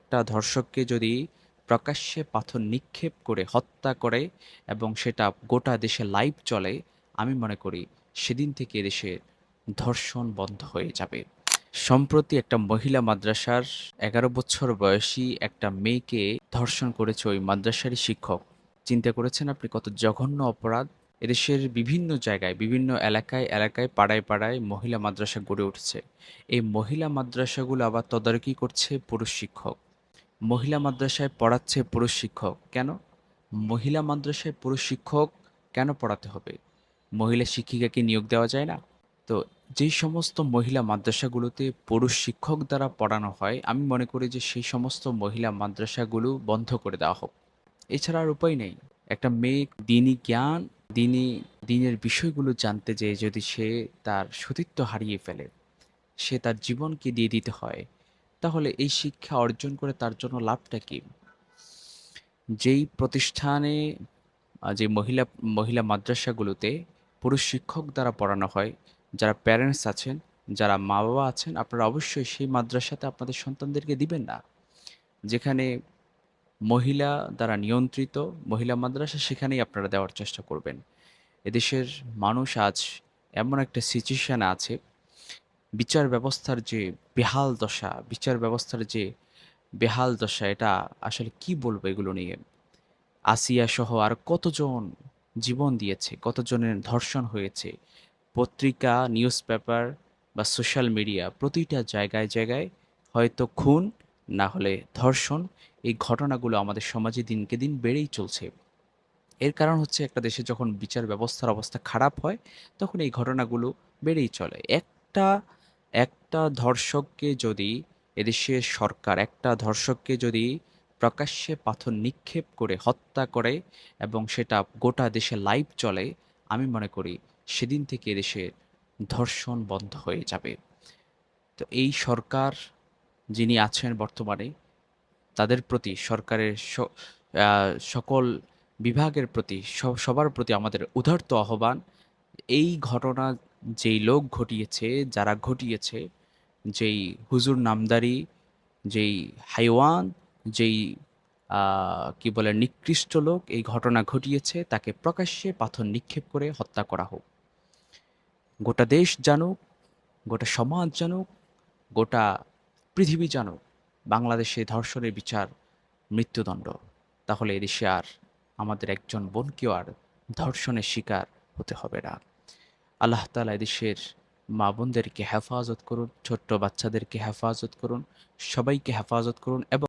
একটা ধর্ষককে যদি প্রকাশ্যে পাথর নিক্ষেপ করে হত্যা করে এবং সেটা গোটা দেশে লাইভ চলে, আমি মনে করি সেদিন থেকে এদেশে ধর্ষণ বন্ধ হয়ে যাবে। সম্প্রতি একটা মহিলা মাদ্রাসার ১১ বছর বয়সী একটা মেয়েকে ধর্ষণ করেছে ওই মাদ্রাসারই শিক্ষক। চিন্তা করেছেন আপনি কত জঘন্য অপরাধ? এদেশের বিভিন্ন জায়গায়, বিভিন্ন এলাকায়, পাড়ায় মহিলা মাদ্রাসা গড়ে উঠেছে। এই মহিলা মাদ্রাসাগুলো আবার তদারকি করছে পুরুষ শিক্ষক। মহিলা মাদ্রাসায় পড়াচ্ছে পুরুষ শিক্ষক। কেন? মহিলা মাদ্রাসায় পুরুষ শিক্ষক কেন পড়াতে হবে? মহিলা শিক্ষিকাকে নিয়োগ দেওয়া যায় না? তো যেই সমস্ত মহিলা মাদ্রাসাগুলোতে পুরুষ শিক্ষক দ্বারা পড়ানো হয়, আমি মনে করি যে সেই সমস্ত মহিলা মাদ্রাসাগুলো বন্ধ করে দেওয়া হোক। এছাড়া আর উপায় নেই। একটা মেয়ে দিনী জ্ঞান, দিনী দিনের বিষয়গুলো জানতে যেয়ে যদি সে তার সতীত্ব হারিয়ে ফেলে, সে তার জীবনকে দিয়ে দিতে হয়, তাহলে এই শিক্ষা অর্জন করে তার জন্য লাভটা কি? যেই প্রতিষ্ঠানে যে মহিলা মহিলা মাদ্রাসাগুলোতে পুরুষ শিক্ষক দ্বারা পড়ানো হয়, যারা প্যারেন্টস আছেন, যারা মা-বাবা আছেন, আপনারা অবশ্যই সেই মাদ্রাসাতে আপনাদের সন্তানদেরকে দিবেন না। যেখানে মহিলা দ্বারা নিয়ন্ত্রিত মহিলা মাদ্রাসা, সেখানেই আপনারা দেওয়ার চেষ্টা করবেন। এদেশের মানুষ আজ এমন একটা সিচুয়েশনে আছে, বিচার ব্যবস্থার যে বিচার ব্যবস্থার যে বেহাল দশা, এটা আসলে কি বলবো এগুলো নিয়ে? আসিয়া সহ আর কতজন জীবন দিয়েছে, কতজনের ধর্ষণ হয়েছে। পত্রিকা, নিউজ পেপার বা সোশ্যাল মিডিয়া প্রতিটা জায়গায় হয়তো খুন, না হলে ধর্ষণ। এই ঘটনাগুলো আমাদের সমাজে দিনকে দিন বেড়েই চলছে। এর কারণ হচ্ছে একটা দেশে যখন বিচার ব্যবস্থার অবস্থা খারাপ হয়, তখন এই ঘটনাগুলো বেড়েই চলে। একটা একটা ধর্ষককে যদি এদেশের সরকার একটা ধর্ষককে যদি প্রকাশ্যে পাথর নিক্ষেপ করে হত্যা করে এবং সেটা গোটা দেশে লাইভ চলে, আমি মনে করি সেদিন থেকে এদেশে ধর্ষণ বন্ধ হয়ে যাবে। তো এই সরকার যিনি আছেন বর্তমানে, তাদের প্রতি সরকারের সকল বিভাগের প্রতি সবার প্রতি আমাদের উদারত আহ্বান, এই ঘটনা যেই লোক ঘটিয়েছে, যারা ঘটিয়েছে, যেই হুজুর নামদারি, যেই হাইওয়ান, যেই কি বলে নিকৃষ্ট লোক এই ঘটনা ঘটিয়েছে, তাকে প্রকাশ্যে পাথর নিক্ষেপ করে হত্যা করা হোক। গোটা দেশ জানুক, গোটা সমাজ জানুক, গোটা পৃথিবী জানুক বাংলাদেশে ধর্ষণের বিচার মৃত্যুদণ্ড। তাহলে এদেশে আর আমাদের একজন বোনকেও আর ধর্ষণের শিকার হতে হবে না। আল্লাহ তাআলা এদেশের মা বোনদেরকে হেফাজত করুন, ছোট্ট বাচ্চাদেরকে হেফাজত করুন, সবাইকে হেফাজত করুন এবং